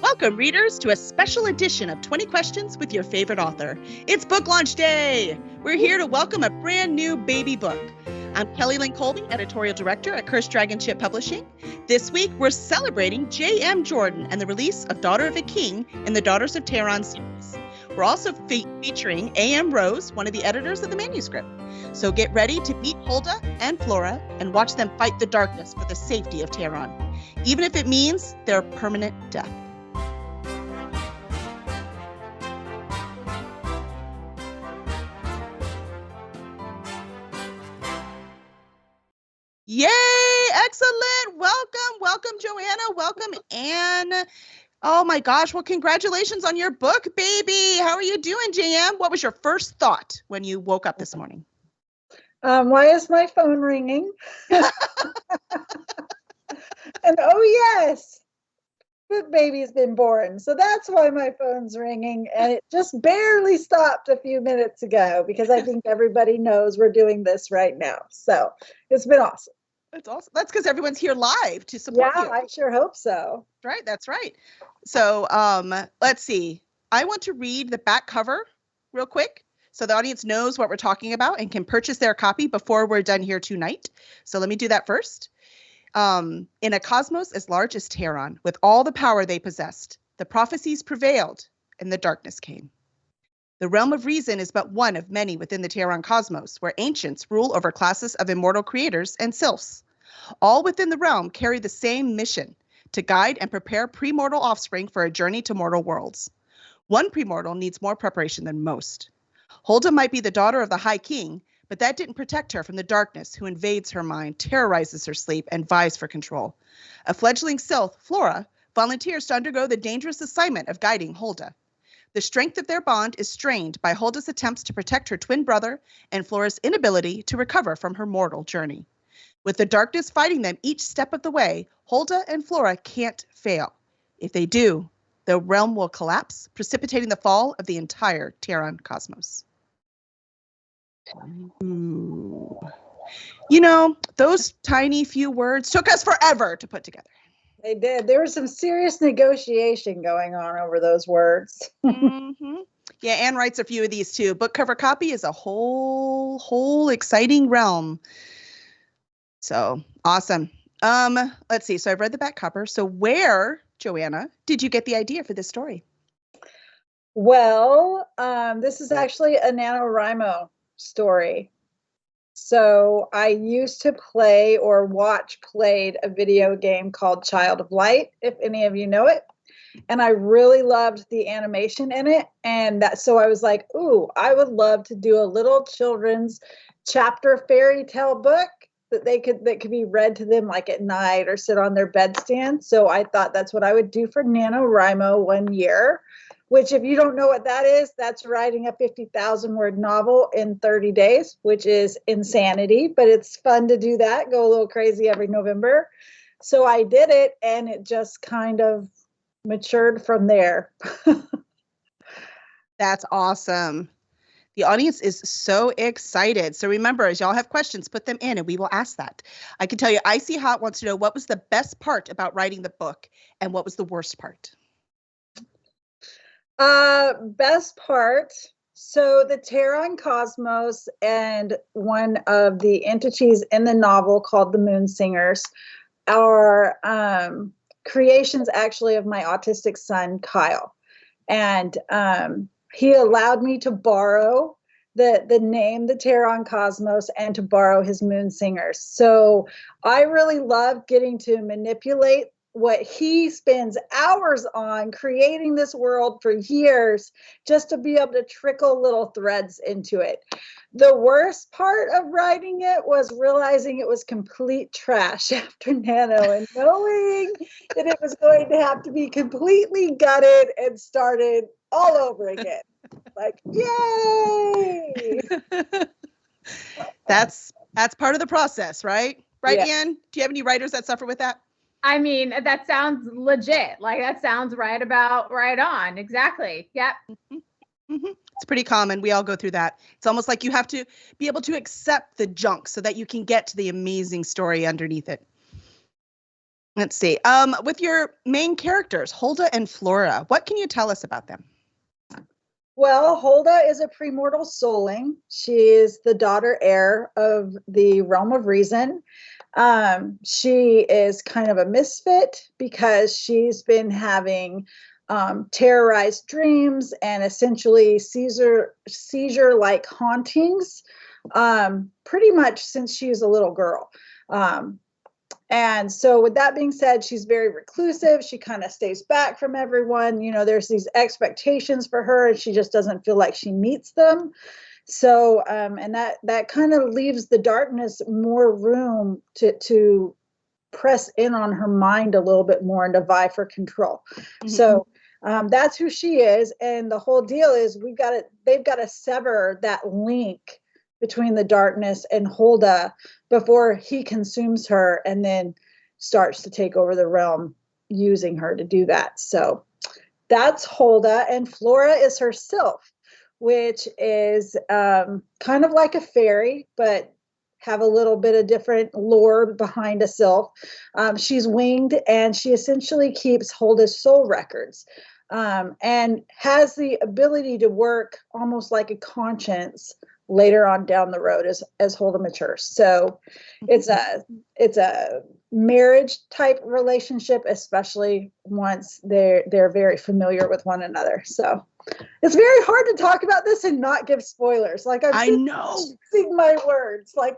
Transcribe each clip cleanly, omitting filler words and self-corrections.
Welcome, readers, to a special edition of 20 Questions with your favorite author. It's book launch day. We're here to welcome a brand new baby book. I'm Kelly Lynn Colby, editorial director at Cursed Dragon Ship Publishing. This week, we're celebrating J.M. Jordan and the release of Daughter of a King in the Daughters of Tehran series. We're also featuring A.M. Rose, one of the editors of the manuscript. So get ready to meet Hulda and Flora and watch them fight the darkness for the safety of Tehran, even if it means their permanent death. Yay! Excellent! Welcome, Joanna. Welcome, Anne. Oh my gosh! Well, congratulations on your book, baby. How are you doing, JM? What was your first thought when you woke up this morning? Why is my phone ringing? And oh yes, book baby's been born. So that's why my phone's ringing. And it just barely stopped a few minutes ago because I think everybody knows we're doing this right now. So it's been awesome. That's awesome. That's because everyone's here live to support you. Yeah, I sure hope so. Right, that's right. So let's see. I want to read the back cover real quick so the audience knows what we're talking about and can purchase their copy before we're done here tonight. So let me do that first. In a cosmos as large as Tehran, with all the power they possessed, the prophecies prevailed and the darkness came. The realm of reason is but one of many within the Tehran cosmos, where ancients rule over classes of immortal creators and sylphs. All within the realm carry the same mission, to guide and prepare premortal offspring for a journey to mortal worlds. One premortal needs more preparation than most. Hulda might be the daughter of the High King, but that didn't protect her from the darkness who invades her mind, terrorizes her sleep, and vies for control. A fledgling sylph, Flora, volunteers to undergo the dangerous assignment of guiding Hulda. The strength of their bond is strained by Hulda's attempts to protect her twin brother and Flora's inability to recover from her mortal journey. With the darkness fighting them each step of the way, Hulda and Flora can't fail. If they do, the realm will collapse, precipitating the fall of the entire Tehran cosmos. Ooh. You know, those tiny few words took us forever to put together. They did. There was some serious negotiation going on over those words. Mm-hmm. Yeah, Anne writes a few of these too. Book cover copy is a whole exciting realm. So awesome. Let's see. So I've read the back cover. So where, Joanna, did you get the idea for this story? Well, this is actually a NaNoWriMo story. So I used to play or watch played a video game called Child of Light, if any of you know it. And I really loved the animation in it. And so I was like, ooh, I would love to do a little children's chapter fairy tale book that could be read to them like at night or sit on their bedstand. So I thought that's what I would do for NaNoWriMo one year, which if you don't know what that is, that's writing a 50,000 word novel in 30 days, which is insanity, but it's fun to do that, go a little crazy every November. So I did it and it just kind of matured from there. That's awesome. The audience is so excited. So remember, as y'all have questions, put them in and we will ask that. I can tell you, Icy Hot wants to know what was the best part about writing the book and what was the worst part? Best part. So the Tehran cosmos and one of the entities in the novel called the Moon Singers are creations actually of my autistic son, Kyle. And he allowed me to borrow the name, the Tehran Cosmos, and to borrow his Moon Singers. So I really love getting to manipulate what he spends hours on, creating this world for years, just to be able to trickle little threads into it. The worst part of writing it was realizing it was complete trash after Nano and knowing that it was going to have to be completely gutted and started all over again. Like, yay! That's part of the process, right? Right, Yeah. Anne? Do you have any writers that suffer with that? I mean, that sounds legit. Like that sounds right on. Exactly. Yep. Mm-hmm. It's pretty common. We all go through that. It's almost like you have to be able to accept the junk so that you can get to the amazing story underneath it. Let's see. With your main characters, Hulda and Flora, what can you tell us about them? Well, Hulda is a premortal souling. She is the daughter heir of the realm of reason. She is kind of a misfit because she's been having terrorized dreams and essentially seizure-like hauntings pretty much since she was a little girl. And so with that being said, she's very reclusive. She kind of stays back from everyone. You know, there's these expectations for her and she just doesn't feel like she meets them. So, and that kind of leaves the darkness more room to press in on her mind a little bit more and to vie for control. Mm-hmm. So that's who she is. And the whole deal is they've got to sever that link between the darkness and Hulda before he consumes her and then starts to take over the realm using her to do that. So that's Hulda, and Flora is her sylph, which is kind of like a fairy, but have a little bit of different lore behind a sylph. She's winged and she essentially keeps Hulda's soul records and has the ability to work almost like a conscience later on down the road as Hulda matures. So it's a marriage type relationship, especially once they're very familiar with one another. So it's very hard to talk about this and not give spoilers. Like I know using my words like,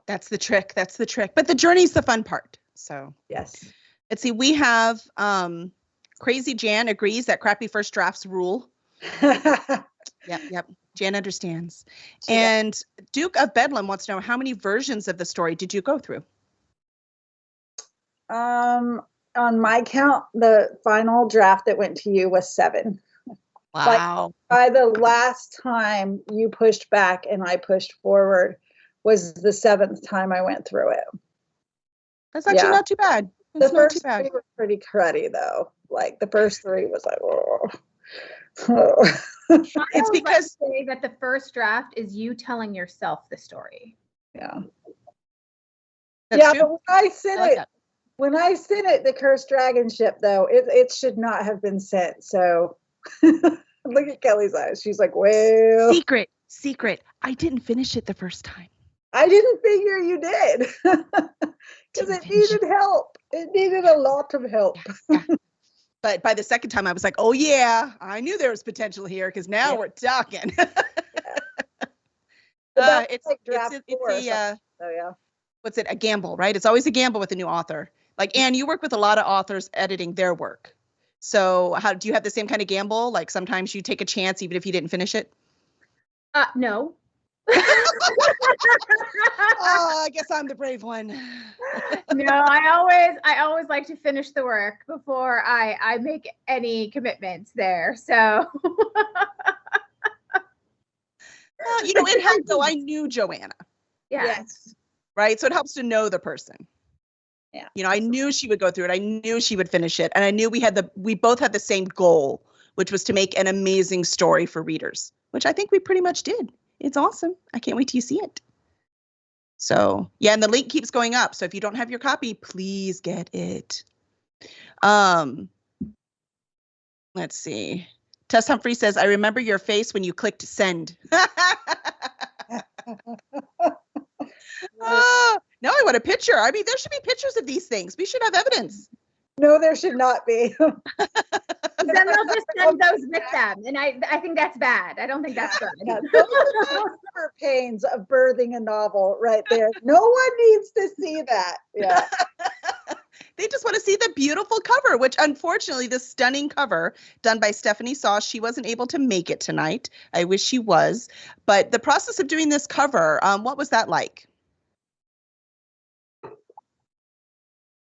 That's the trick. That's the trick. But the journey's the fun part. So yes. Let's see. We have Crazy Jan agrees that crappy first drafts rule. Yep. Jan understands. And Duke of Bedlam wants to know, how many versions of the story did you go through? On my count, the final draft that went to you was 7. Wow. Like, by the last time you pushed back and I pushed forward was the 7th time I went through it. That's actually not too bad. The first 3 were pretty cruddy though. Like the first 3 was like, oh. It's because say that the first draft is you telling yourself the story. Yeah. That's true. But when I sent it, the Cursed Dragon ship though, it should not have been sent. So look at Kelly's eyes. She's like, well, secret. I didn't finish it the first time. I didn't figure you did because it needed help. It needed a lot of help. Yeah. But by the second time, I was like, oh, yeah, I knew there was potential here because now we're talking. It's a gamble, right? It's always a gamble with a new author. Like, Anne, you work with a lot of authors editing their work. So do you have the same kind of gamble? Like sometimes you take a chance even if you didn't finish it? No. I guess I'm the brave one. No, I always like to finish the work before I make any commitments there. So it helped though. I knew Joanna. Yes. Right. So it helps to know the person. Yeah. I knew she would go through it. I knew she would finish it. And I knew we both had the same goal, which was to make an amazing story for readers, which I think we pretty much did. It's awesome. I can't wait till you see it. So, and the link keeps going up. So if you don't have your copy, please get it. Let's see. Tess Humphrey says, I remember your face when you clicked send. Now I want a picture. I mean, there should be pictures of these things. We should have evidence. No, there should not be. Then they'll just send those with them. And I think that's bad. I don't think that's good. Yeah, those are the pains of birthing a novel right there. No one needs to see that. Yeah. They just want to see the beautiful cover, which unfortunately, the stunning cover done by Stephanie Sauce, she wasn't able to make it tonight. I wish she was. But the process of doing this cover, what was that like?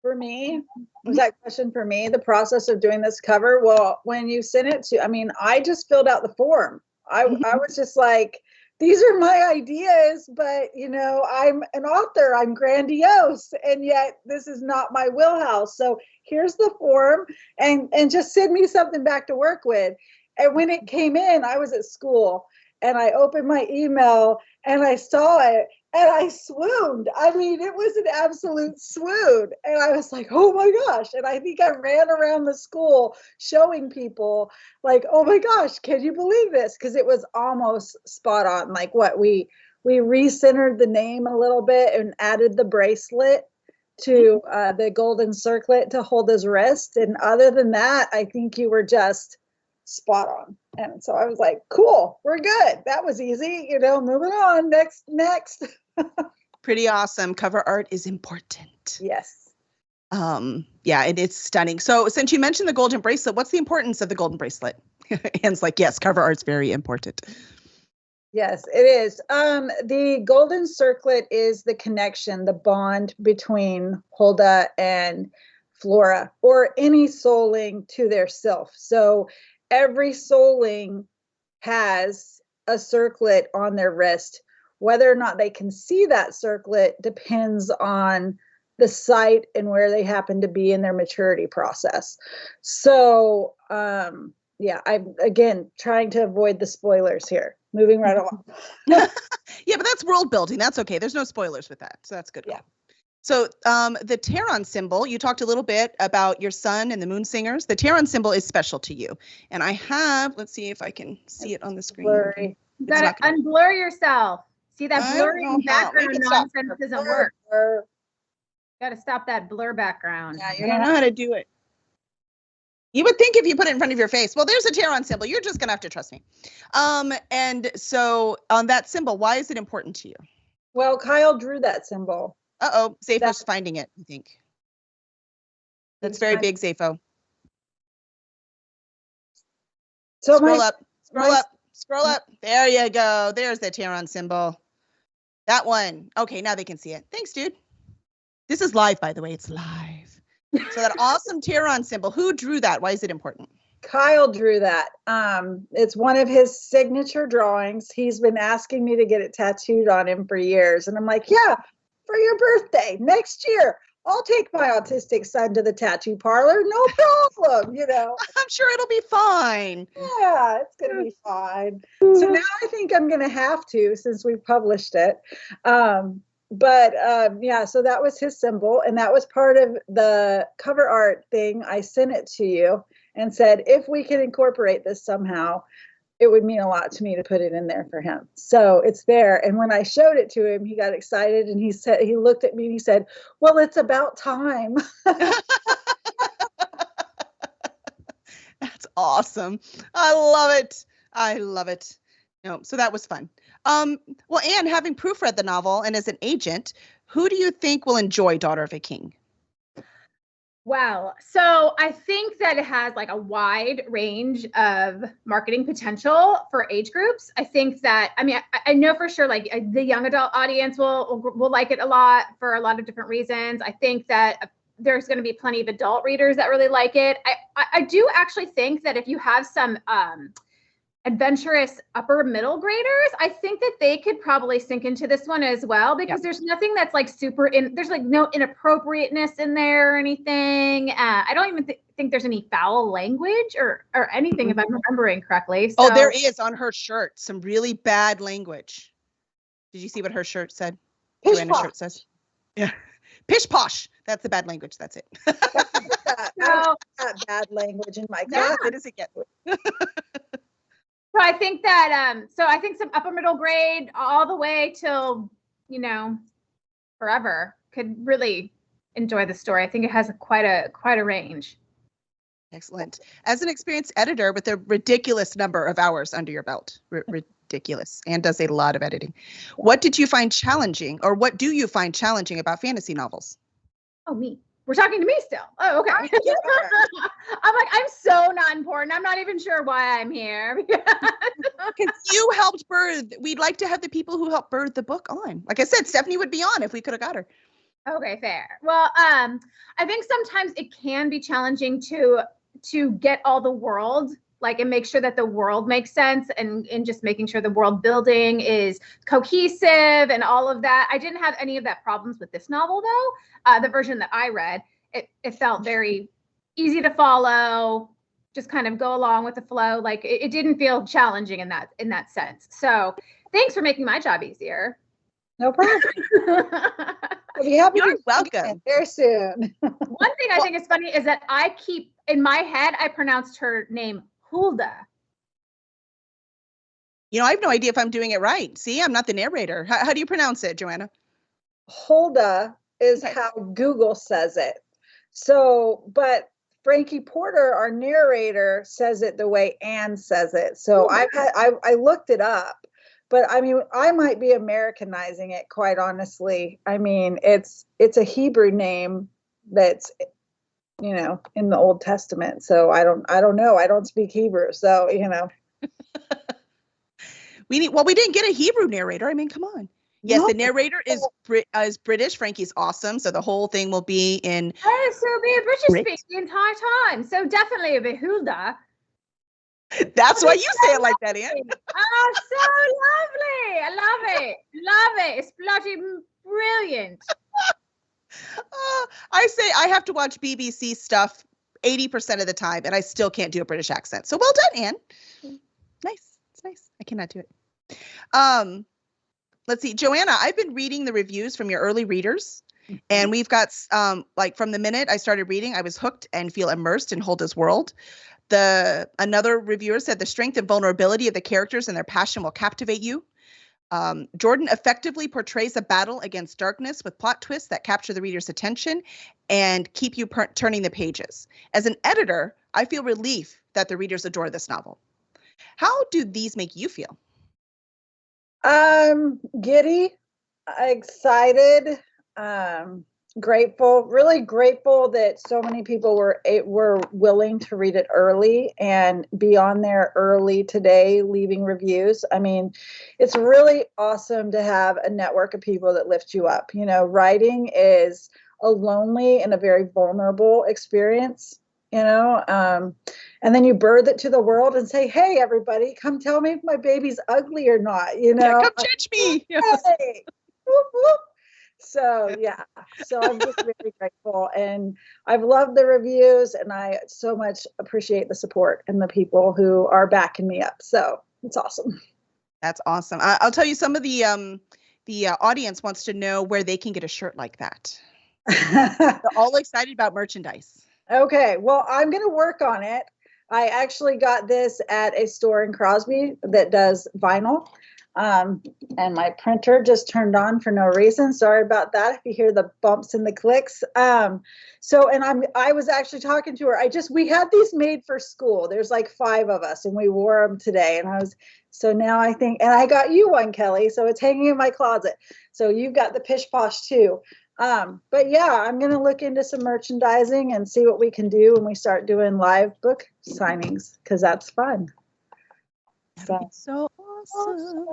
For me, was that question for me, the process of doing this cover? Well, when you sent it to, I just filled out the form. I was just like, these are my ideas, but I'm an author, I'm grandiose, and yet this is not my wheelhouse. So here's the form and just send me something back to work with. And when it came in, I was at school and I opened my email and I saw it and I swooned. I mean, it was an absolute swoon. And I was like, oh my gosh. And I think I ran around the school showing people, like, oh my gosh, can you believe this? Because it was almost spot on. Like what we recentered the name a little bit and added the bracelet to the golden circlet to hold his wrist. And other than that, I think you were just spot on. And so I was like, cool, we're good. That was easy, moving on. Next. Pretty awesome. Cover art is important. Yes. Yeah, and it's stunning. So since you mentioned the golden bracelet, what's the importance of the golden bracelet? Anne's like, yes, cover art's very important. Yes, it is. The golden circlet is the connection, the bond between Hulda and Flora, or any souling to their self. So every souling has a circlet on their wrist. Whether or not they can see that circlet depends on the site and where they happen to be in their maturity process. So, yeah, I'm again trying to avoid the spoilers here. Moving right along. Yeah, but that's world building. That's okay. There's no spoilers with that. So that's good. Yeah. So the Taron symbol, you talked a little bit about your son and the moon singers. The Taron symbol is special to you. And I have, let's see if I can see it on the screen. Blurry. You gotta unblur yourself. See that I blurry don't know how. background Make it stop. nonsense doesn't work. Gotta stop that blur background. Yeah, you don't know how to do it. You would think if you put it in front of your face, well, there's a Taron symbol. You're just gonna have to trust me. And so on that symbol, why is it important to you? Well, Kyle drew that symbol. Uh-oh, Zapho's finding it, I think. That's very big, Zapho. So scroll up. There you go. There's the Taron symbol. That one. Okay, now they can see it. Thanks, dude. This is live, by the way. It's live. So that awesome Taron symbol. Who drew that? Why is it important? Kyle drew that. It's one of his signature drawings. He's been asking me to get it tattooed on him for years. And I'm like, yeah, for your birthday next year, I'll take my autistic son to the tattoo parlor. No problem, I'm sure it'll be fine. Yeah, it's going to be fine. So now I think I'm going to have to, since we've published it. Yeah, so that was his symbol, and that was part of the cover art thing. I sent it to you and said, if we can incorporate this somehow, it would mean a lot to me to put it in there for him. So it's there. And when I showed it to him, he got excited and he looked at me and he said, well, it's about time. That's awesome. I love it. No, so that was fun. Well, Anne, having proofread the novel and as an agent, who do you think will enjoy Daughter of a King? Wow. So I think that it has like a wide range of marketing potential for age groups. I think that, I know for sure, like the young adult audience will like it a lot for a lot of different reasons. I think that there's going to be plenty of adult readers that really like it. I do actually think that if you have some adventurous upper middle graders, I think that they could probably sink into this one as well, because there's nothing that's like there's like no inappropriateness in there or anything. I don't even think there's any foul language or anything, if I'm remembering correctly. So, there is on her shirt some really bad language. Did you see what her shirt said? Joanna's shirt says. Yeah. Pish posh. That's the bad language. That's it. That bad language in my class. It doesn't get. So I think that, some upper middle grade all the way till, forever could really enjoy the story. I think it has quite a range. Excellent. As an experienced editor with a ridiculous number of hours under your belt, ridiculous, and does a lot of editing. What did you find challenging, or what do you find challenging about fantasy novels? Oh, me. We're talking to me still. Oh, okay. I'm like, I'm so not important. I'm not even sure why I'm here. Because you helped birth. We'd like to have the people who helped birth the book on. Like I said, Stephanie would be on if we could have got her. Okay, fair. Well, I think sometimes it can be challenging to get all the world, and make sure that the world makes sense, and just making sure the world building is cohesive and all of that. I didn't have any of that problems with this novel, though. The version that I read, it felt very easy to follow, just kind of go along with the flow. Like it didn't feel challenging in that sense. So thanks for making my job easier. No problem. I'll be happy You're to welcome. very soon. One thing I think is funny is that I keep in my head, I pronounced her name Hulda. You know, I have no idea if I'm doing it right. See, I'm not the narrator. How do you pronounce it, Joanna? Hulda is Okay. how Google says it. So, but Frankie Porter, our narrator, says it the way Anne says it. So I looked it up, but I mean, I might be Americanizing it, quite honestly. I mean, it's a Hebrew name that's, you know, in the Old Testament. So I don't know. I don't speak Hebrew. So, you know. We didn't get a Hebrew narrator. I mean, come on. Yes, the narrator is British. Frankie's awesome. So the whole thing will be in. Oh, so it'll be a British speak the entire time. So definitely a bit Hulda. That's why you say it like that, Anne. Oh, so lovely. I love it. Love it. It's bloody brilliant. I say I have to watch BBC stuff 80% of the time, and I still can't do a British accent. So well done, Anne. Nice. It's nice. I cannot do it. Let's see, Joanna, I've been reading the reviews from your early readers, and we've got like from the minute I started reading, I was hooked and feel immersed in Hulda's world. Another reviewer said the strength and vulnerability of the characters and their passion will captivate you. Jordan effectively portrays a battle against darkness with plot twists that capture the reader's attention and keep you turning the pages. As an editor, I feel relief that the readers adore this novel. How do these make you feel? Giddy, excited, grateful, really grateful that so many people were willing to read it early and be on there early today, leaving reviews. I mean, it's really awesome to have a network of people that lift you up. You know, writing is a lonely and a very vulnerable experience, you know, and then you birth it to the world and say, hey, everybody, come tell me if my baby's ugly or not, you know. Yeah, come judge me. Hey. Whoop, whoop. So yeah, so I'm just very grateful, and I've loved the reviews, and I so much appreciate the support and the people who are backing me up. So it's awesome. That's awesome. I'll tell you, some of the audience wants to know where they can get a shirt like that. They're all excited about merchandise. Okay, well, I'm going to work on it. I actually got this at a store in Crosby that does vinyl. And my printer just turned on for no reason. Sorry about that if you hear the bumps and the clicks. I was actually talking to her. We had these made for school. There's like 5 of us and we wore them today. So now I think, and I got you one, Kelly. So it's hanging in my closet. So you've got the Pish Posh too. But yeah, I'm going to look into some merchandising and see what we can do when we start doing live book signings, because that's fun. So awesome.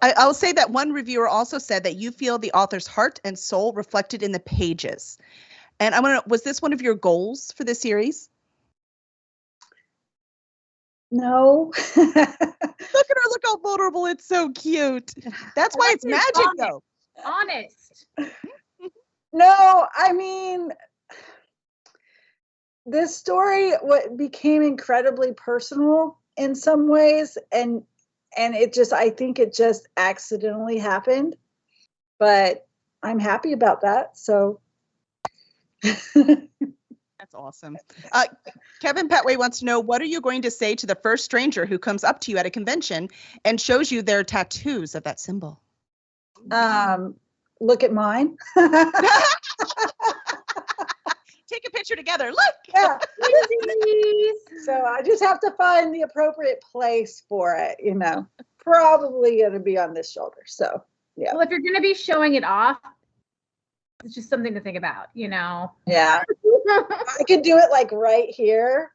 I'll say that one reviewer also said that you feel the author's heart and soul reflected in the pages. And I want to know, was this one of your goals for this series? No. Look at her, look how vulnerable. It's so cute. That's why it's magic, though. Honest. No, I mean, this story became incredibly personal in some ways, and I think it just accidentally happened, but I'm happy about that. So that's awesome. Kevin Petway wants to know, what are you going to say to the first stranger who comes up to you at a convention and shows you their tattoos of that symbol? Look at mine. Take a picture together. Look. Yeah. So I just have to find the appropriate place for it, you know. Probably going to be on this shoulder. So, yeah. Well, if you're going to be showing it off, it's just something to think about, you know. Yeah. I could do it like right here,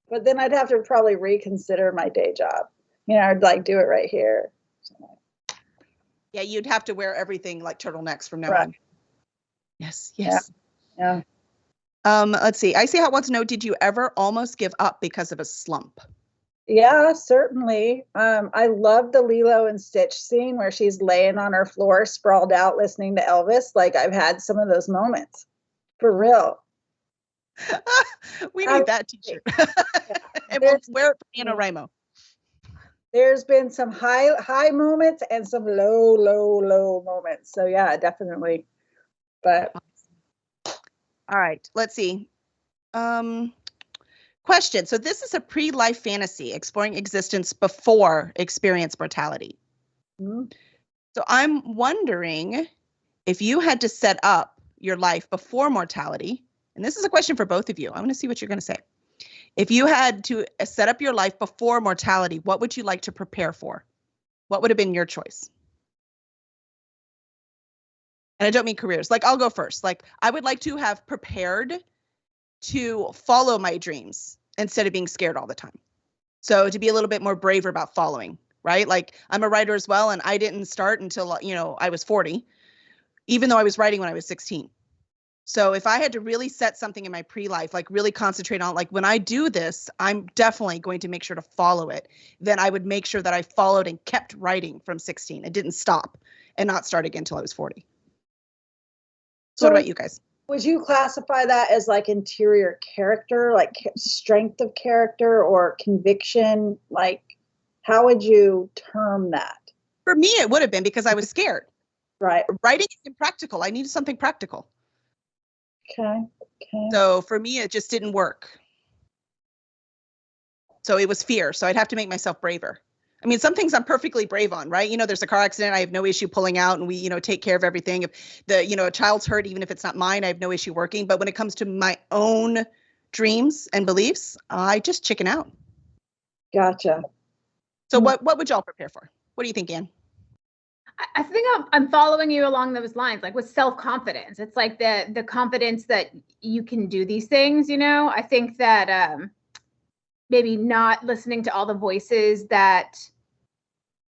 but then I'd have to probably reconsider my day job. You know, I'd like do it right here. Yeah, you'd have to wear everything like turtlenecks from now on. Yes. Yeah. Let's see. I see how it wants to know, did you ever almost give up because of a slump? Yeah, certainly. I love the Lilo and Stitch scene where she's laying on her floor, sprawled out, listening to Elvis. Like, I've had some of those moments. For real. We need that t-shirt. And we'll wear it for NaNoWriMo. there's been some high moments and some low moments. So yeah, definitely. But all right, let's see. Question. So this is a pre-life fantasy exploring existence before experience mortality. mhm. So I'm wondering if you had to set up your life before mortality, and this is a question for both of you. I want to see what you're going to say. If you had to set up your life before mortality, what would you like to prepare for? What would have been your choice? And I don't mean careers. Like, I'll go first. Like, I would like to have prepared to follow my dreams instead of being scared all the time. So to be a little bit more braver about following, right? Like, I'm a writer as well, and I didn't start until, I was 40, even though I was writing when I was 16. So if I had to really set something in my pre-life, like really concentrate on, like, when I do this, I'm definitely going to make sure to follow it. Then I would make sure that I followed and kept writing from 16 and didn't stop and not start again until I was 40. So what about you guys? Would you classify that as like interior character, like strength of character or conviction? Like, how would you term that? For me, it would have been because I was scared. Right. Writing is impractical. I needed something practical. Okay. So for me, it just didn't work. So it was fear. So I'd have to make myself braver. I mean, some things I'm perfectly brave on, right? There's a car accident. I have no issue pulling out and we, take care of everything. If a child's hurt, even if it's not mine, I have no issue working. But when it comes to my own dreams and beliefs, I just chicken out. Gotcha. So what would y'all prepare for? What do you think, Anne? I think I'm following you along those lines, like with self-confidence. It's like the confidence that you can do these things, I think that maybe not listening to all the voices that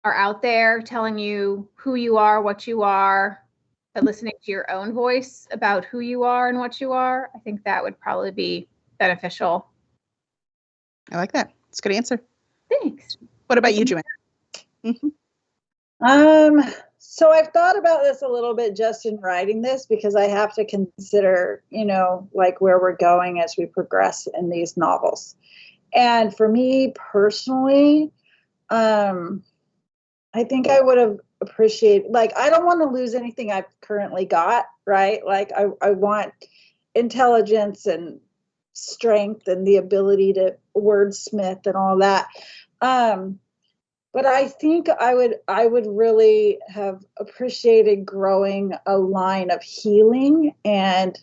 are out there telling you who you are, what you are, but listening to your own voice about who you are and what you are. I think that would probably be beneficial. I like that. It's a good answer. Thanks. What about you, Joanne? Mm-hmm. So I've thought about this a little bit just in writing this because I have to consider, like where we're going as we progress in these novels. And for me personally, I think I would have appreciated, like, I don't want to lose anything I've currently got, right? Like I want intelligence and strength and the ability to wordsmith and all that. But I think I would really have appreciated growing a line of healing and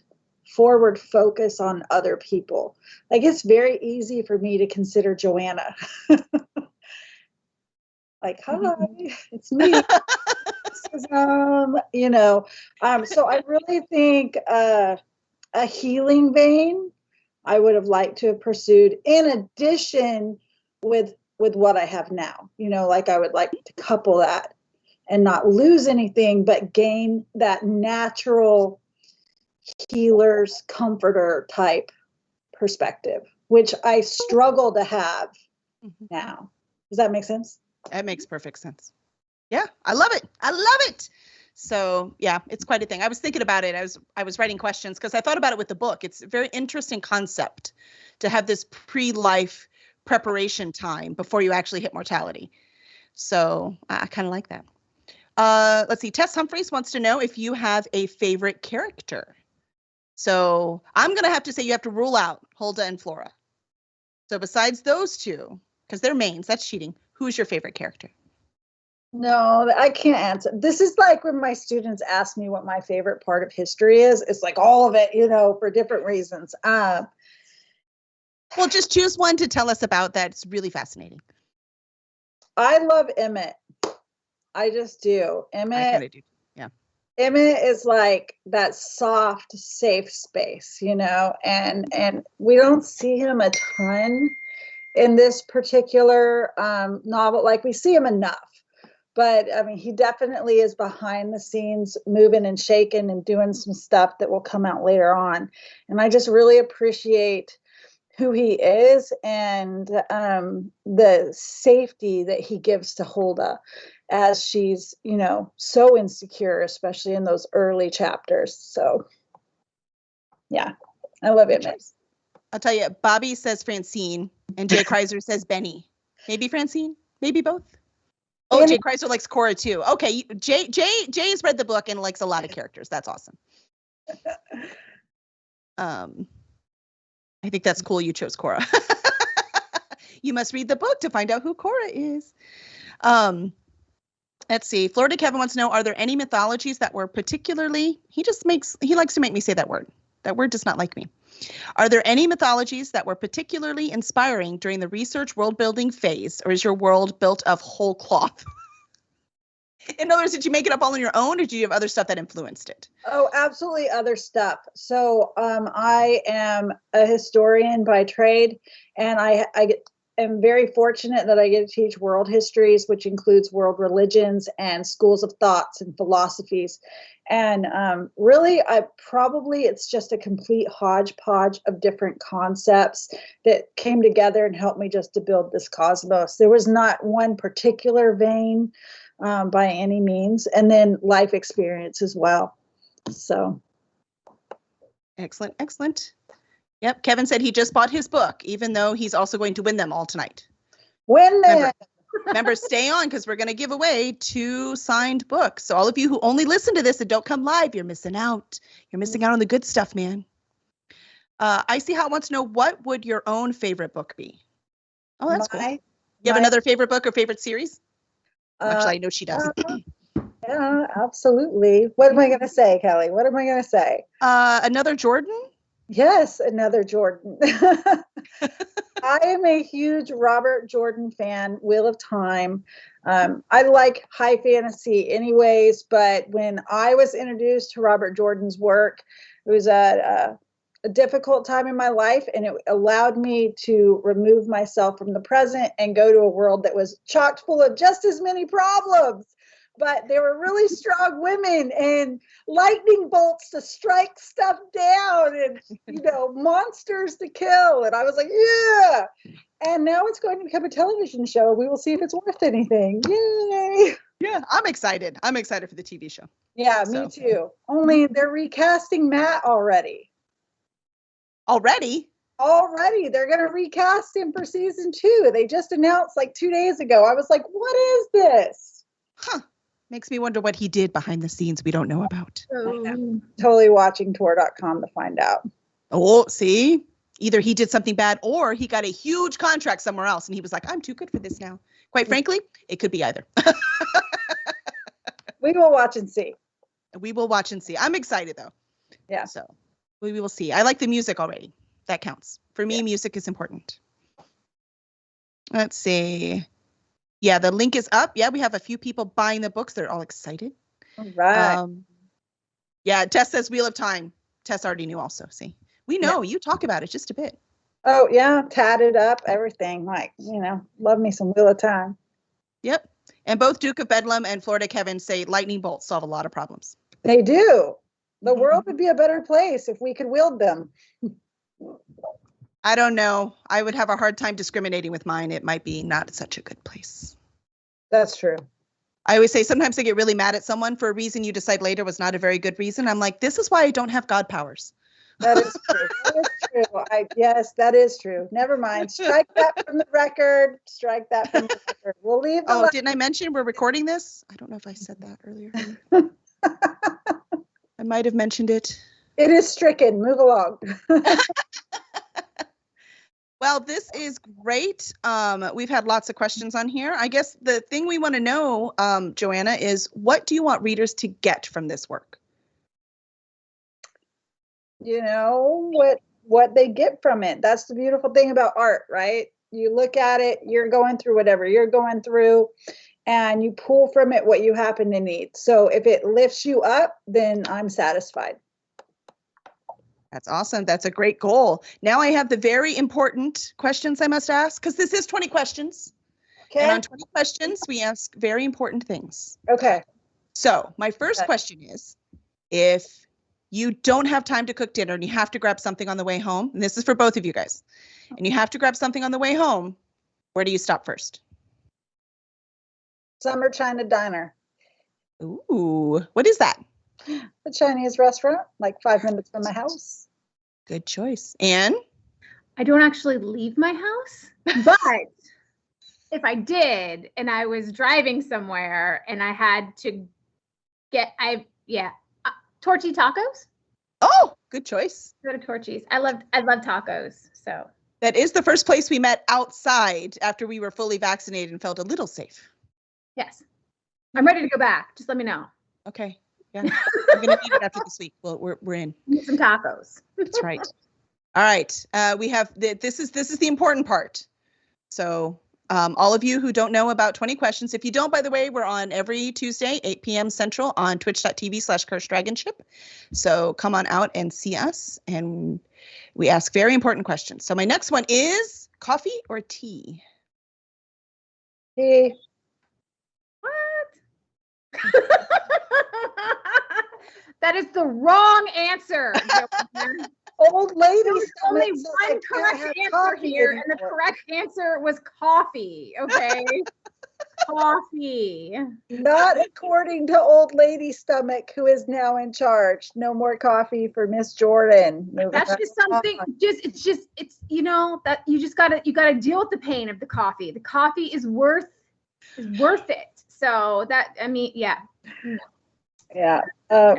forward focus on other people. Like, it's very easy for me to consider Joanna. Like, hi, it's me. So I really think a healing vein I would have liked to have pursued in addition with what I have now. Like, I would like to couple that and not lose anything, but gain that natural healer's comforter type perspective, which I struggle to have now. Does that make sense? That makes perfect sense. Yeah, I love it. I love it. So yeah, it's quite a thing. I was thinking about it. I was writing questions because I thought about it with the book. It's a very interesting concept to have this pre-life preparation time before you actually hit mortality. So I kind of like that. Let's see. Tess Humphreys wants to know if you have a favorite character. So I'm going to have to say you have to rule out Hulda and Flora. So besides those two, because they're mains, that's cheating. Who's your favorite character? No, I can't answer. This is like when my students ask me what my favorite part of history is. It's like all of it, for different reasons. Well, just choose one to tell us about that's really fascinating. I love Emmett. I just do. Emmett. I kind of do. Yeah. Emmett is like that soft, safe space, and we don't see him a ton in this particular novel. Like, we see him enough, but I mean, he definitely is behind the scenes, moving and shaking and doing some stuff that will come out later on. And I just really appreciate who he is and the safety that he gives to Hulda as she's, so insecure, especially in those early chapters. So yeah, I love it. I'll tell you, Bobby says Francine and Jay Kreiser says Benny. Maybe Francine? Maybe both. Oh, Any- Jay Chrysler likes Korra too. Okay, Jay's read the book and likes a lot of characters. That's awesome. I think that's cool. You chose Korra. You must read the book to find out who Korra is. Let's see. Florida Kevin wants to know: are there any mythologies that were particularly? He likes to make me say that word. That word does not like me. Are there any mythologies that were particularly inspiring during the research world building phase, or is your world built of whole cloth? In other words, did you make it up all on your own, or do you have other stuff that influenced it? Oh, absolutely other stuff. So I am a historian by trade, and I am very fortunate that I get to teach world histories, which includes world religions and schools of thoughts and philosophies. And really, it's just a complete hodgepodge of different concepts that came together and helped me just to build this cosmos. There was not one particular vein by any means, and then life experience as well. So excellent. Yep, Kevin said he just bought his book, even though he's also going to win them all tonight. Win them. Remember, stay on, because we're going to give away 2 signed books. So all of you who only listen to this and don't come live, you're missing out. You're missing out on the good stuff, man. I see how it wants to know, what would your own favorite book be? Oh, that's cool. You have another favorite book or favorite series? Actually, I know she does. Yeah, absolutely. What am I going to say, Kelly? What am I going to say? Another Jordan? Yes, another Jordan. I am a huge Robert Jordan fan, Wheel of Time. I like high fantasy anyways, but when I was introduced to Robert Jordan's work, it was a difficult time in my life, and it allowed me to remove myself from the present and go to a world that was chock full of just as many problems. But there were really strong women and lightning bolts to strike stuff down and, monsters to kill. And I was like, yeah. And now it's going to become a television show. We will see if it's worth anything. Yay. Yeah, I'm excited. I'm excited for the TV show. Yeah, me too. Only they're recasting Matt already. Already? Already. They're going to recast him for season 2. They just announced like 2 days ago. I was like, what is this? Huh. Makes me wonder what he did behind the scenes we don't know about. Totally watching Tor.com to find out. Oh, see? Either he did something bad or he got a huge contract somewhere else and he was like, I'm too good for this now. Quite frankly, it could be either. We will watch and see. We will watch and see. I'm excited though. Yeah. So we will see. I like the music already. That counts. For me, music is important. Let's see. Yeah, the link is up. Yeah, we have a few people buying the books. They're all excited. All right. Yeah, Tess says Wheel of Time. Tess already knew also. See, we know you talk about it just a bit. Oh, yeah. Tatted up, everything. Like, love me some Wheel of Time. Yep. And both Duke of Bedlam and Florida Kevin say lightning bolts solve a lot of problems. They do. The world would be a better place if we could wield them. I don't know. I would have a hard time discriminating with mine. It might be not such a good place. That's true. I always say sometimes I get really mad at someone for a reason you decide later was not a very good reason. I'm like, this is why I don't have God powers. That is true. That is true. Yes, that is true. Never mind. Strike that from the record. Strike that from the record. We'll leave. Didn't I mention we're recording this? I don't know if I said that earlier. I might have mentioned it. It is stricken. Move along. Well, this is great. We've had lots of questions on here. I guess the thing we want to know, Joanna, is what do you want readers to get from this work? What they get from it. That's the beautiful thing about art, right? You look at it, you're going through whatever you're going through, and you pull from it what you happen to need. So if it lifts you up, then I'm satisfied. That's awesome. That's a great goal. Now I have the very important questions I must ask, because this is 20 questions. Okay. And on 20 questions, we ask very important things. Okay. So my first question is, if you don't have time to cook dinner and you have to grab something on the way home, and this is for both of you guys, and you have to grab something on the way home, where do you stop first? Summer China Diner. Ooh, what is that? A Chinese restaurant, like 5 minutes from my house. Good choice. Anne? I don't actually leave my house, but if I did, and I was driving somewhere, and I had to get, Torchy tacos. Oh, good choice. Go to Torchy's. I love tacos. So that is the first place we met outside after we were fully vaccinated and felt a little safe. Yes, I'm ready to go back. Just let me know. Okay. Yeah, I'm gonna eat it after this week. Well, we're in. Eat some tacos. That's right. All right. We have this is the important part. So all of you who don't know about 20 questions, if you don't, by the way, we're on every Tuesday, 8 p.m. Central on twitch.tv/CursedDragonship. So come on out and see us, and we ask very important questions. So my next one is coffee or tea? Tea. What? That is the wrong answer. Old lady. There was only one correct answer here, and the correct answer was coffee. Okay. Coffee. Not according to old lady stomach, who is now in charge. No more coffee for Miss Jordan. That's just something. It's that you gotta deal with the pain of the coffee. The coffee is worth it. So yeah. Yeah.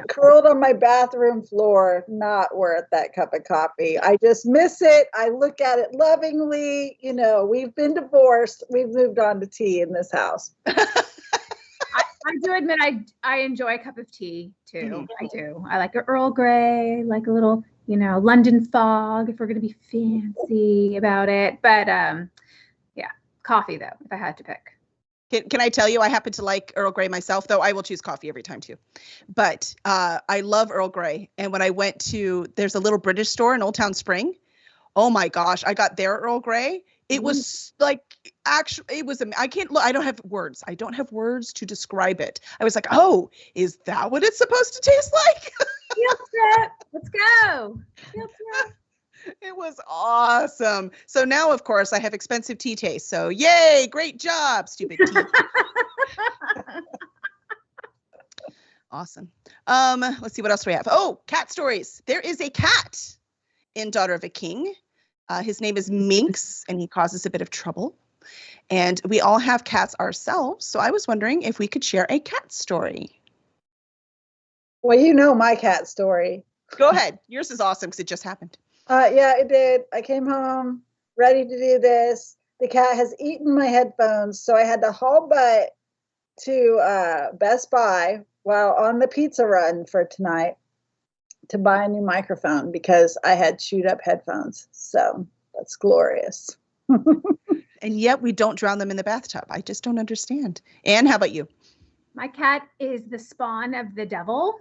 Curled on my bathroom floor, not worth that cup of coffee. I just miss it. I look at it lovingly. We've been divorced. We've moved on to tea in this house. I do admit I enjoy a cup of tea too. Mm-hmm. I do. I like an Earl Grey, like a little, London fog if we're gonna be fancy about it. But yeah, coffee though, if I had to pick. Can I tell you, I happen to like Earl Grey myself, though I will choose coffee every time too. But I love Earl Grey. And when I went there's a little British store in Old Town Spring. Oh my gosh, I got their Earl Grey. It was like, actually, it was, I don't have words. I don't have words to describe it. I was like, oh, is that what it's supposed to taste like? Field trip. Let's go. Field trip. It was awesome. So now, of course, I have expensive tea taste. So yay, great job, stupid tea. Awesome. Let's see what else we have. Oh, cat stories. There is a cat in Daughter of a King. His name is Minx, and he causes a bit of trouble. And we all have cats ourselves. So I was wondering if we could share a cat story. Well, you know my cat story. Go ahead. Yours is awesome because it just happened. Yeah, it did. I came home ready to do this. The cat has eaten my headphones, so I had to haul butt to Best Buy while on the pizza run for tonight to buy a new microphone because I had chewed up headphones. So that's glorious. And yet we don't drown them in the bathtub. I just don't understand. Anne, how about you? My cat is the spawn of the devil.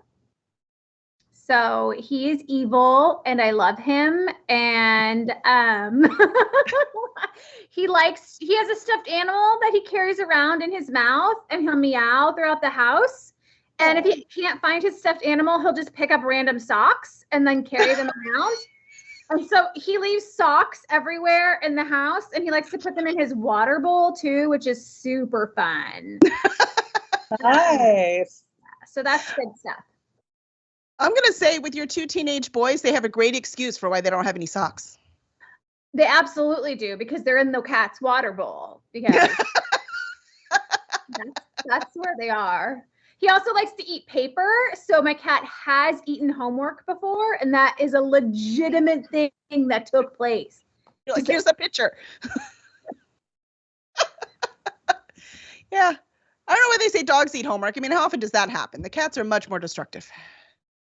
So he is evil and I love him. And he has a stuffed animal that he carries around in his mouth and he'll meow throughout the house. And if he can't find his stuffed animal, he'll just pick up random socks and then carry them around. And so he leaves socks everywhere in the house and he likes to put them in his water bowl too, which is super fun. Nice. So that's good stuff. I'm going to say with your two teenage boys, they have a great excuse for why they don't have any socks. They absolutely do because they're in the cat's water bowl because that's where they are. He also likes to eat paper. So my cat has eaten homework before, and that is a legitimate thing that took place. You're like, here's a picture. Yeah. I don't know why they say dogs eat homework. I mean, how often does that happen? The cats are much more destructive.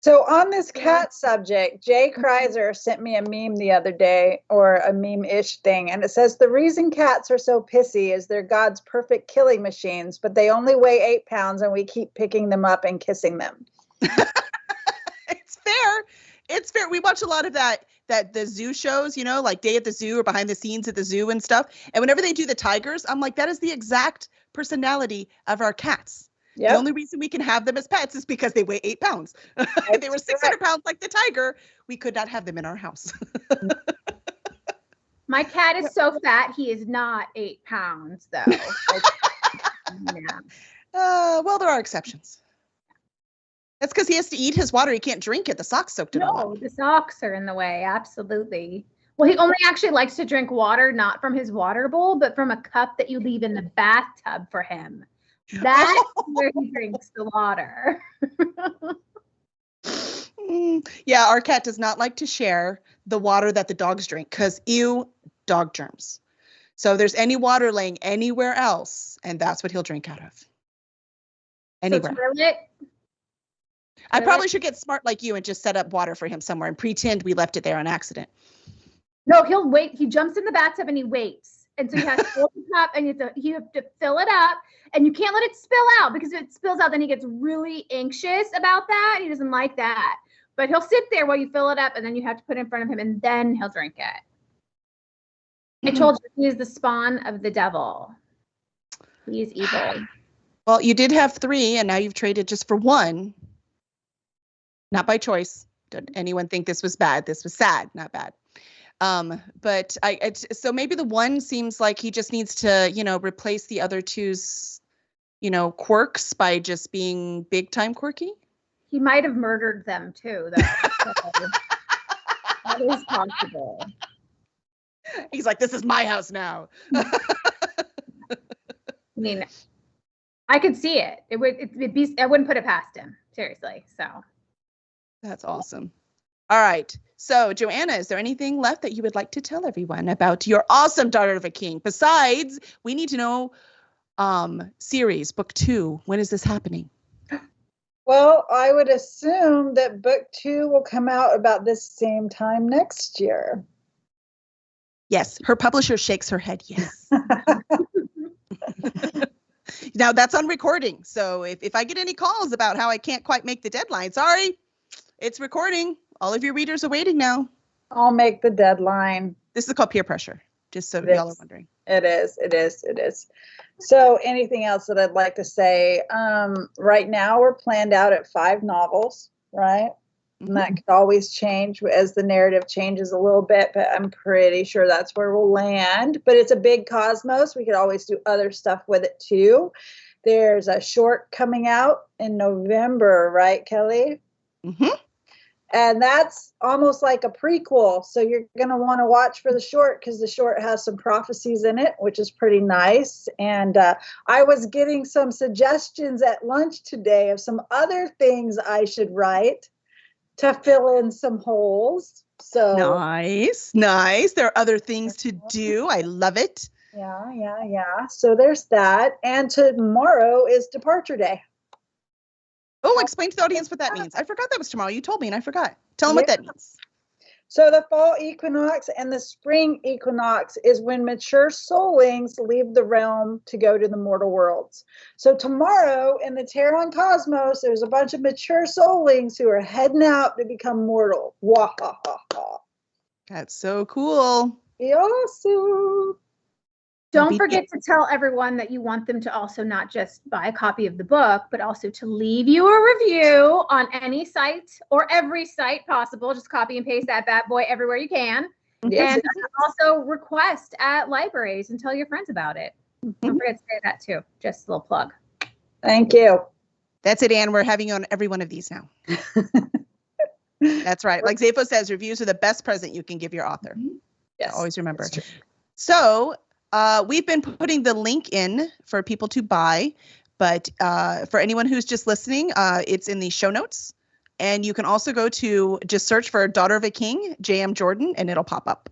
So on this cat subject, Jay Kreiser sent me a meme the other day, or a meme-ish thing, and it says, the reason cats are so pissy is they're God's perfect killing machines, but they only weigh 8 pounds and we keep picking them up and kissing them. It's fair. It's fair. We watch a lot of that the zoo shows, like Day at the Zoo or behind the scenes at the zoo and stuff. And whenever they do the tigers, I'm like, that is the exact personality of our cats. Yep. The only reason we can have them as pets is because they weigh 8 pounds. If they were 600 pounds like the tiger, we could not have them in our house. My cat is so fat, he is not 8 pounds, though. Yeah. Well, there are exceptions. That's because he has to eat his water. He can't drink it. The socks soaked it all up. No, the socks are in the way. Absolutely. Well, he only actually likes to drink water, not from his water bowl, but from a cup that you leave in the bathtub for him. That's where he drinks the water. Yeah, our cat does not like to share the water that the dogs drink because ew, dog germs. So if there's any water laying anywhere else, and that's what he'll drink out of. Anywhere. So toilet. I probably should get smart like you and just set up water for him somewhere and pretend we left it there on accident. No, he'll wait. He jumps in the bathtub and he waits. And so he has to hold the cup and you have to fill it up. And you can't let it spill out because if it spills out, then he gets really anxious about that. He doesn't like that. But he'll sit there while you fill it up and then you have to put it in front of him and then he'll drink it. I told you he is the spawn of the devil. He is evil. Well, you did have 3 and now you've traded just for 1. Not by choice. Did anyone think this was bad? This was sad, not bad. But so maybe the 1 seems like he just needs to, replace the other 2's, quirks by just being big time quirky. He might have murdered them too, though. That is possible. He's like, this is my house now. I mean, I could see it. I wouldn't put it past him, seriously. So that's awesome. All right. So, Joanna, is there anything left that you would like to tell everyone about your awesome Daughter of a King? Besides, we need to know series, book 2. When is this happening? Well, I would assume that book 2 will come out about this same time next year. Yes, her publisher shakes her head. Yes. Now that's on recording. So if I get any calls about how I can't quite make the deadline, sorry, it's recording. All of your readers are waiting now. I'll make the deadline. This is called peer pressure, just so y'all are wondering. It is. So anything else that I'd like to say? Right now we're planned out at 5 novels, right? And that could always change as the narrative changes a little bit, but I'm pretty sure that's where we'll land. But it's a big cosmos. We could always do other stuff with it too. There's a short coming out in November, right, Kelly? Mm-hmm. And that's almost like a prequel. So you're going to want to watch for the short because the short has some prophecies in it, which is pretty nice. And I was getting some suggestions at lunch today of some other things I should write to fill in some holes. So nice. There are other things to do. I love it. Yeah. So there's that. And tomorrow is Departure Day. Oh, explain to the audience what that means. I forgot that was tomorrow. You told me and I forgot. Tell them what that means. So the fall equinox and the spring equinox is when mature soulings leave the realm to go to the mortal worlds. So tomorrow in the Terran cosmos, there's a bunch of mature soulings who are heading out to become mortal. Wah-ha-ha-ha. That's so cool. Awesome. Don't forget to tell everyone that you want them to also not just buy a copy of the book, but also to leave you a review on any site or every site possible. Just copy and paste that bad boy everywhere you can. Yes. And also request at libraries and tell your friends about it. Don't forget to say that too. Just a little plug. Thank you. That's it, Anne. We're having you on every one of these now. That's right. Like Zafo says, reviews are the best present you can give your author. Yes. Always remember. So we've been putting the link in for people to buy, but for anyone who's just listening, it's in the show notes. And you can also go to just search for Daughter of a King, J.M. Jordan, and it'll pop up.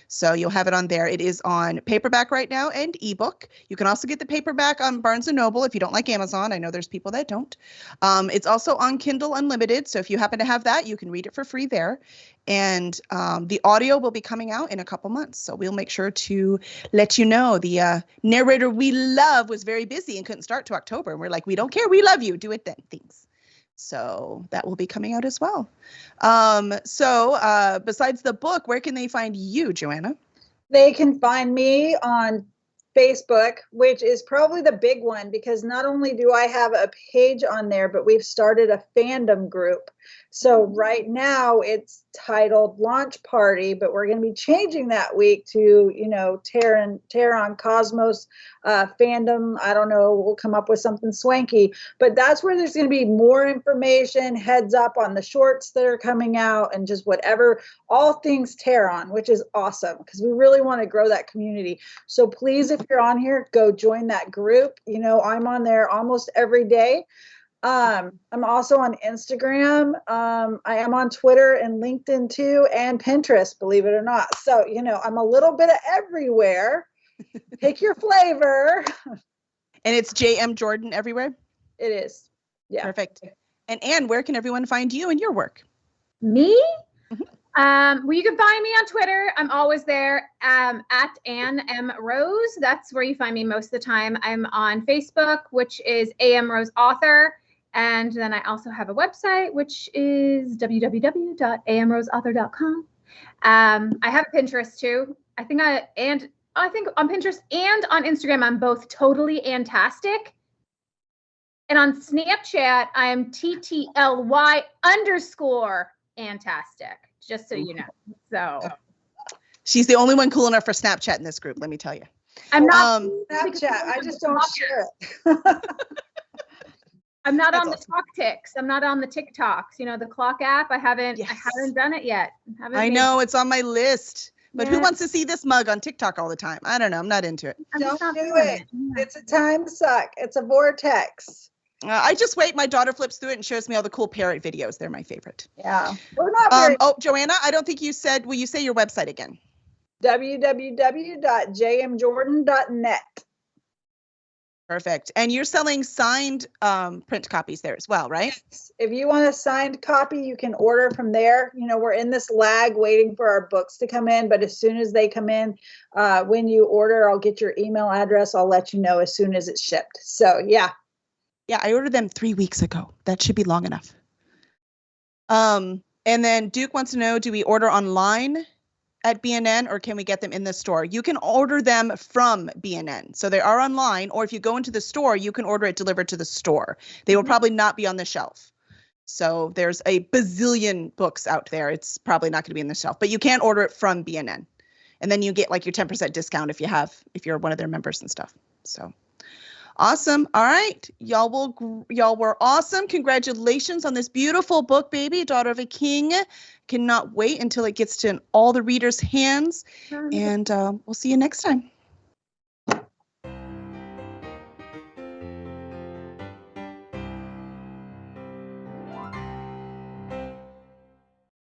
So you'll have it on there. It is on paperback right now and ebook. You can also get the paperback on Barnes & Noble if you don't like Amazon. I know there's people that don't. It's also on Kindle Unlimited. So if you happen to have that, you can read it for free there. And the audio will be coming out in a couple months. So we'll make sure to let you know. The narrator we love was very busy and couldn't start till October. And we're like, we don't care. We love you. Do it then. Thanks. So that will be coming out as well. So besides the book, where can they find you, Joanna? They can find me on Facebook, which is probably the big one because not only do I have a page on there, but we've started a fandom group. So right now it's titled Launch Party, but we're going to be changing that week to, Terran Cosmos fandom. I don't know, we'll come up with something swanky, but that's where there's going to be more information, heads up on the shorts that are coming out, and just whatever, all things Terran, which is awesome because we really want to grow that community. So please, if you're on here, go join that group. I'm on there almost every day. I'm also on Instagram. I am on Twitter and LinkedIn too, and Pinterest, believe it or not. So, I'm a little bit of everywhere. Pick your flavor. And it's JM Jordan everywhere? It is. Yeah. Perfect. And Anne, where can everyone find you and your work? Me? Well, you can find me on Twitter. I'm always there at Anne M. Rose. That's where you find me most of the time. I'm on Facebook, which is AM Rose Author. And then I also have a website, which is www.amroseauthor.com. I have a Pinterest too. I think on Pinterest and on Instagram, I'm both totally fantastic. And on Snapchat, I am TTLY_fantastic. Just so you know. So she's the only one cool enough for Snapchat in this group, let me tell you. I'm not Snapchat. I just don't share it. I'm not on the TalkTics. I'm not on the TikToks. The clock app. I haven't done it yet. I know it's on my list. But who wants to see this mug on TikTok all the time? I don't know. I'm not into it. Don't do it. It's a time suck. It's a vortex. I just wait. My daughter flips through it and shows me all the cool parrot videos. They're my favorite. Yeah. We're not very Joanna, I don't think you said, will you say your website again? www.jmjordan.net. Perfect. And you're selling signed print copies there as well, right? Yes. If you want a signed copy, you can order from there. We're in this lag waiting for our books to come in, but as soon as they come in, when you order, I'll get your email address. I'll let you know as soon as it's shipped. So, yeah. Yeah, I ordered them 3 weeks ago. That should be long enough. And then Duke wants to know, do we order online at BNN or can we get them in the store? You can order them from BNN. So they are online, or if you go into the store, you can order it delivered to the store. They will probably not be on the shelf. So there's a bazillion books out there. It's probably not going to be on the shelf, but you can order it from BNN. And then you get like your 10% discount if you're one of their members and stuff. So awesome. All right. Y'all were awesome. Congratulations on this beautiful book, baby, Daughter of a King. Cannot wait until it gets to all the readers' hands. And we'll see you next time.